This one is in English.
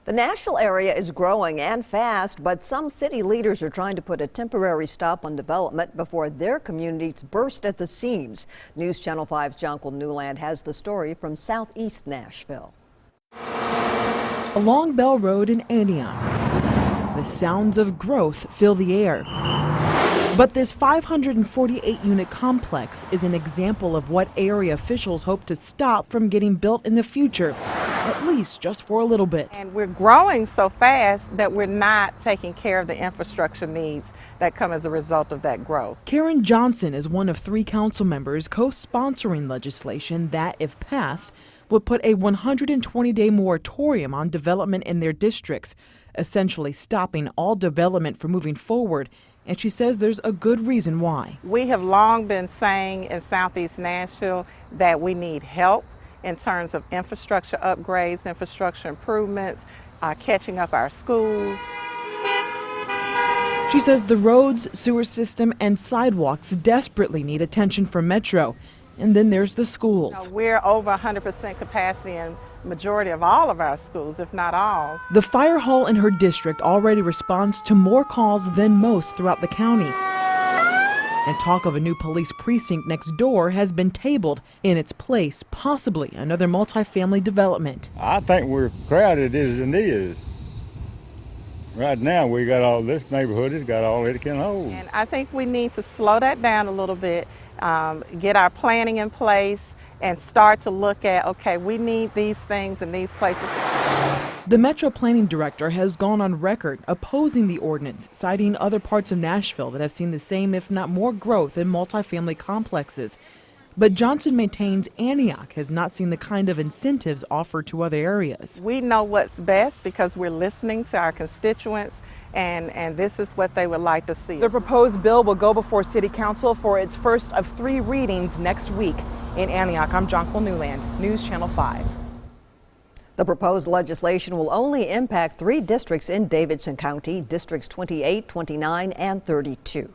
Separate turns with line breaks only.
The Nashville area is growing and fast, but some city leaders are trying to put a temporary stop on development before their communities burst at the seams. News Channel 5's Jonquil Newland has the story from southeast Nashville.
Along Bell Road in Antioch, the sounds of growth fill the air. But this 548-unit complex is an example of what area officials hope to stop from getting built in the future, at least just for a little bit.
And we're growing so fast that we're not taking care of the infrastructure needs that come as a result of that growth.
Karen Johnson is one of 3 council members co-sponsoring legislation that, if passed, would put a 120-day moratorium on development in their districts, essentially stopping all development from moving forward. And she says there's a good reason why.
We have long been saying in southeast Nashville that we need help in terms of infrastructure upgrades, infrastructure improvements, catching up our schools.
She says the roads, sewer system, and sidewalks desperately need attention from Metro. And then there's the schools.
We're over 100% capacity in majority of all of our schools, if not all.
The fire hall in her district already responds to more calls than most throughout the county. And talk of a new police precinct next door has been tabled. In its place, possibly another multifamily development.
I think we're crowded as it is. Right now, we got all this neighborhood has got all it can hold.
And I think we need to slow that down a little bit, get our planning in place, and start to look at, okay, we need these things in these places.
The Metro Planning Director has gone on record opposing the ordinance, citing other parts of Nashville that have seen the same, if not more, growth in multifamily complexes. But Johnson maintains Antioch has not seen the kind of incentives offered to other areas.
We know what's best because we're listening to our constituents, and this is what they would like to see.
The proposed bill will go before City Council for its first of 3 readings next week. In Antioch, I'm Jonquil Newland, News Channel 5.
The proposed legislation will only impact 3 districts in Davidson County, Districts 28, 29, and 32.